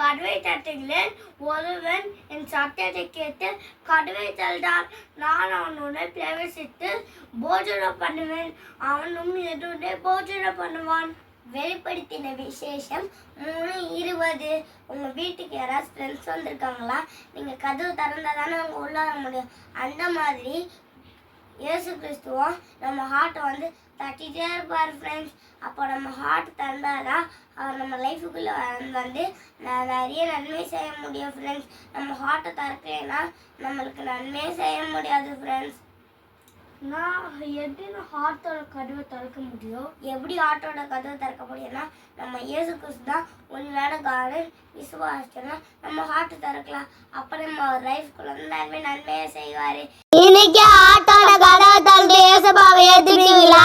கதவை தட்டுகிறேன். ஒருவன் என் சத்தத்தை கேட்டு கதவை திறந்தான். நான் அவனுடன் பிரவேசித்து போஜனம் பண்ணுவேன், அவனும் என்னுடன் போஜனம் பண்ணுவான். வெளிப்படுத்தின விசேஷம் 3:20. உங்கள் வீட்டுக்கு யாராவது ஃப்ரெண்ட்ஸ் வந்திருக்காங்களா? நீங்கள் கதவு திறந்தால் தானே அவங்க உள்ள வர முடியும். அந்த மாதிரி இயேசு கிறிஸ்துவும் நம்ம ஹார்ட்டை வந்து தட்டிகிட்டே இருப்பார் ஃப்ரெண்ட்ஸ். அப்போ நம்ம ஹார்ட் திறந்தாதான் அவர் நம்ம லைஃபுக்குள்ளே வந்து நிறைய நன்மை செய்ய முடியும் ஃப்ரெண்ட்ஸ். நம்ம ஹார்ட்டை திறக்கலைன்னா நம்மளுக்கு நன்மையே செய்ய முடியாது ஃப்ரெண்ட்ஸ். நான் எப்படி ஹார்ட்டோட கதவை திறக்க முடியும்? எப்படி ஹார்ட்டோட கதவை திறக்க முடியும்னா, நம்ம இயேசு கிறிஸ்து தான் உண்மையான காரணம் விசுவாசிச்சோன்னா நம்ம ஹார்ட் திறக்கலாம். அப்புறம் நம்ம லைஃப்குள்ள வந்து நன்மையை செய்வார். இன்னைக்கு ஹார்ட்டோட கதவை திறந்து இயேசுவை ஏற்றுட்டீங்களா?